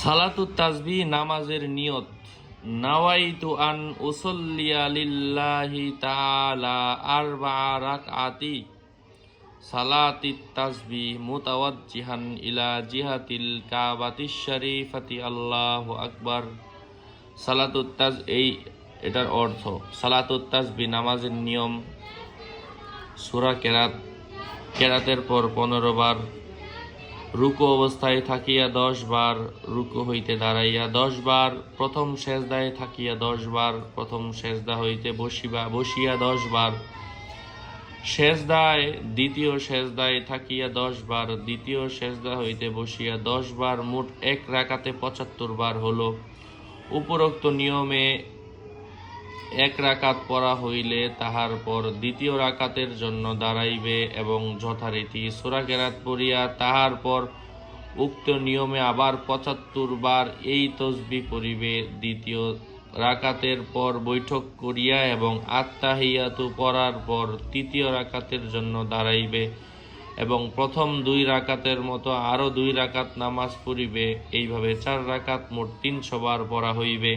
সালাতুত তাসবিহ নামাজের নিয়ত। নাওয়াইতু আন উসাল্লিয়া লিল্লাহি তাআলা আরবা'a রাকআতি সালাতিত তাসবিহ মুতাওয়াজ্জিহান ইলা জিহাতিল কাবাতিশ শরীফাতি আল্লাহু আকবার। এটার অর্থ সালাতুত তাসবিহ নামাজের নিয়ম। সূরা কেরাতের পর 15 বার, রুকু অবস্থায় থাকিয়া 10 বার, রুকু হইতে দাঁড়াইয়া 10 বার, প্রথম সেজদায় থাকিয়া 10 বার, প্রথম সেজদা হইতে বসিয়া 10 বার, সেজদায় দ্বিতীয় সেজদায় থাকিয়া 10 বার, দ্বিতীয় সেজদা হইতে বসিয়া 10 বার, মোট এক রাকাতে 75 বার হল। উপরোক্ত নিয়মে এক রাকাত পড়া হইলে তাহার পর দ্বিতীয় রাকাতের জন্য দাঁড়াইবে এবং যথারীতি সূরা কেরাত পড়িয়া তাহার পর উক্ত নিয়মে আবার 75 বার এই তাসবিহ পড়িবে। দ্বিতীয় রাকাতের পর বৈঠক করিয়া এবং আত্তাহিয়াতু পড়ার পর তৃতীয় রাকাতের জন্য দাঁড়াইবে এবং প্রথম 2 রাকাতের মতো আরো 2 রাকাত নামাজ পড়িবে। এইভাবে 4 রাকাত মোট 300 বার পড়া হইবে।